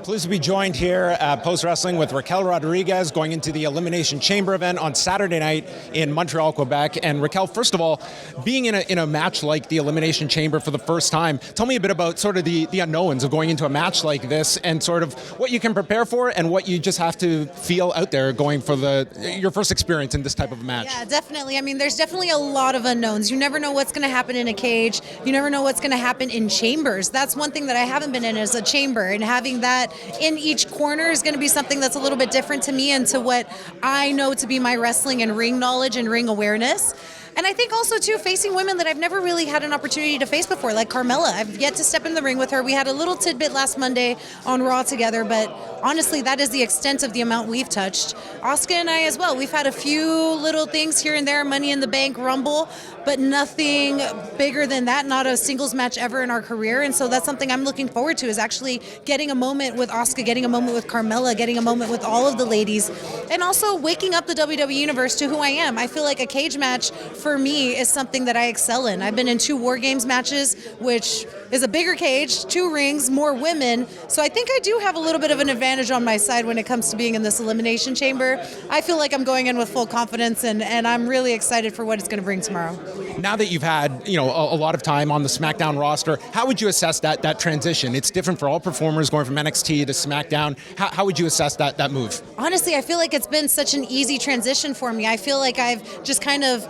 Pleased to be joined here at Post Wrestling with Raquel Rodriguez going into the Elimination Chamber event on Saturday night in Montreal, Quebec. And Raquel, first of all, being in a match like the Elimination Chamber for the first time, tell me a bit about sort of the unknowns of going into a match like this and sort of what you can prepare for and what you just have to feel out there going for your first experience in this type of a match. Yeah, definitely. I mean, there's definitely a lot of unknowns. You never know what's going to happen in a cage. You never know what's going to happen in chambers. That's one thing that I haven't been in, is a chamber, and having that in each corner is going to be something that's a little bit different to me and to what I know to be my wrestling and ring knowledge and ring awareness. And I think also, too, facing women that I've never really had an opportunity to face before, like Carmella. I've yet to step in the ring with her. We had a little tidbit last Monday on Raw together, but honestly, that is the extent of the amount we've touched. Asuka and I as well. We've had a few little things here and there, Money in the Bank, Rumble, but nothing bigger than that, not a singles match ever in our career. And so that's something I'm looking forward to, is actually getting a moment with Asuka, getting a moment with Carmella, getting a moment with all of the ladies, and also waking up the WWE Universe to who I am. I feel like a cage match for me is something that I excel in. I've been in 2 War Games matches, which is a bigger cage, 2 rings, more women. So I think I do have a little bit of an advantage on my side when it comes to being in this Elimination Chamber. I feel like I'm going in with full confidence, and I'm really excited for what it's going to bring tomorrow. Now that you've had, a lot of time on the SmackDown roster, how would you assess that transition? It's different for all performers going from NXT to SmackDown. How would you assess that move? Honestly, I feel like it's been such an easy transition for me. I feel like I've just kind of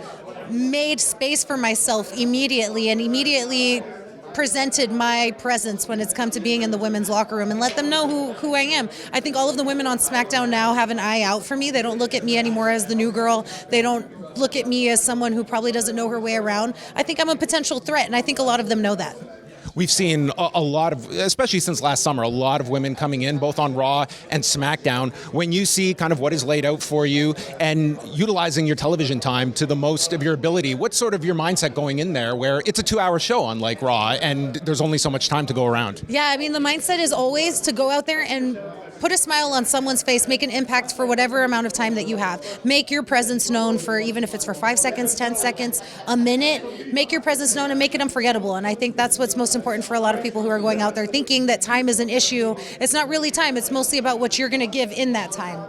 made space for myself immediately presented my presence when it's come to being in the women's locker room and let them know who I am. I think all of the women on SmackDown now have an eye out for me. They don't look at me anymore as the new girl. They don't look at me as someone who probably doesn't know her way around. I think I'm a potential threat, and I think a lot of them know that. We've seen a lot of, especially since last summer, a lot of women coming in, both on Raw and SmackDown. When you see kind of what is laid out for you and utilizing your television time to the most of your ability, what's sort of your mindset going in there, where it's a 2-hour show unlike Raw and there's only so much time to go around? Yeah, I mean, the mindset is always to go out there and put a smile on someone's face, make an impact for whatever amount of time that you have. Make your presence known, for even if it's for 5 seconds, 10 seconds, a minute. Make your presence known and make it unforgettable. And I think that's what's most important for a lot of people who are going out there thinking that time is an issue. It's not really time. It's mostly about what you're going to give in that time.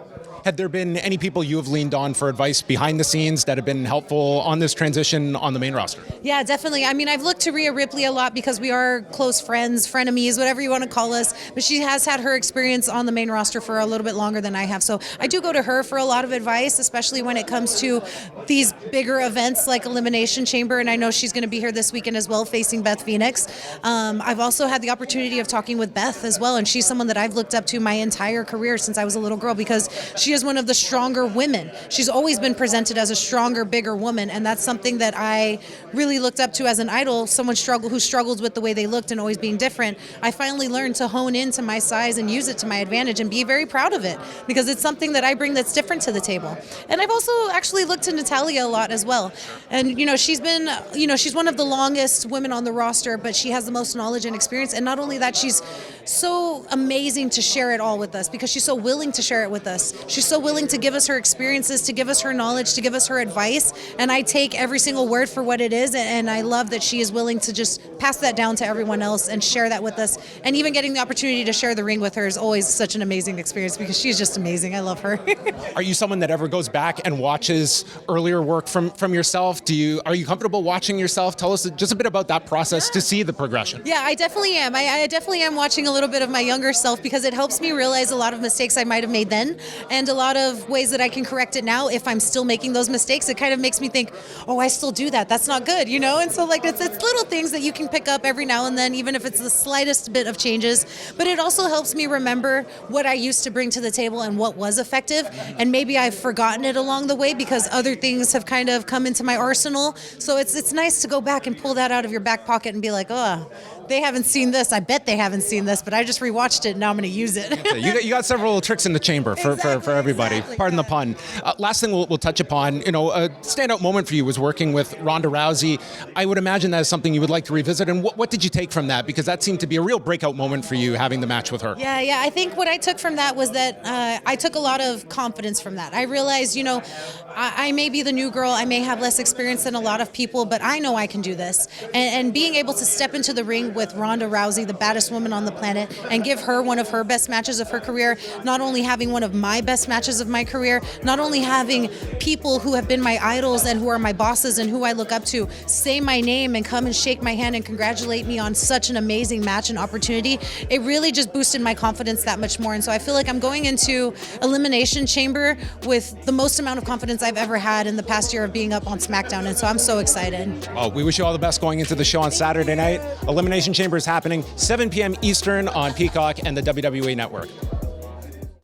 Had there been any people you have leaned on for advice behind the scenes that have been helpful on this transition on the main roster? Yeah, definitely. I mean, I've looked to Rhea Ripley a lot because we are close friends, frenemies, whatever you want to call us. But she has had her experience on the main roster for a little bit longer than I have. So I do go to her for a lot of advice, especially when it comes to these bigger events like Elimination Chamber. And I know she's going to be here this weekend as well, facing Beth Phoenix. I've also had the opportunity of talking with Beth as well. And she's someone that I've looked up to my entire career since I was a little girl, because she is one of the stronger women. She's always been presented as a stronger, bigger woman, and that's something that I really looked up to as an idol, someone who struggled with the way they looked and always being different. I finally learned to hone into my size and use it to my advantage and be very proud of it, because it's something that I bring that's different to the table. And I've also actually looked to Natalya a lot as well. And, she's been, she's one of the longest women on the roster, but she has the most knowledge and experience. And not only that, she's so amazing to share it all with us, because she's so willing to share it with us. She's so willing to give us her experiences, to give us her knowledge, to give us her advice. And I take every single word for what it is. And I love that she is willing to just pass that down to everyone else and share that with us. And even getting the opportunity to share the ring with her is always such an amazing experience, because she's just amazing. I love her. Are you someone that ever goes back and watches earlier work from yourself? Are you comfortable watching yourself? Tell us just a bit about that process to see the progression. Yeah, I definitely am. I definitely am watching a little bit of my younger self, because it helps me realize a lot of mistakes I might have made then, and a lot of ways that I can correct it now if I'm still making those mistakes. It kind of makes me think, oh, I still do that. That's not good, And so it's little things that you can pick up every now and then, even if it's the slightest bit of changes. But it also helps me remember what I used to bring to the table and what was effective. And maybe I've forgotten it along the way because other things have kind of come into my arsenal. So it's nice to go back and pull that out of your back pocket and be like, oh, they haven't seen this. I bet they haven't seen this, but I just rewatched it and now I'm going to use it. You got several tricks in the chamber for everybody. Exactly. Pardon the pun. Last thing we'll touch upon, a standout moment for you was working with Ronda Rousey. I would imagine that is something you would like to revisit. And what did you take from that? Because that seemed to be a real breakout moment for you, having the match with her. Yeah. I think what I took from that was that I took a lot of confidence from that. I realized, I may be the new girl. I may have less experience than a lot of people, but I know I can do this. And being able to step into the ring with Ronda Rousey, the baddest woman on the planet, and give her one of her best matches of her career, not only having one of my best matches of my career, not only having people who have been my idols and who are my bosses and who I look up to say my name and come and shake my hand and congratulate me on such an amazing match and opportunity, it really just boosted my confidence that much more. And so I feel like I'm going into Elimination Chamber with the most amount of confidence I've ever had in the past year of being up on SmackDown. And so I'm so excited. Oh, we wish you all the best going into the show on Saturday night. Elimination Chamber is happening 7 p.m. Eastern on Peacock and the WWE Network.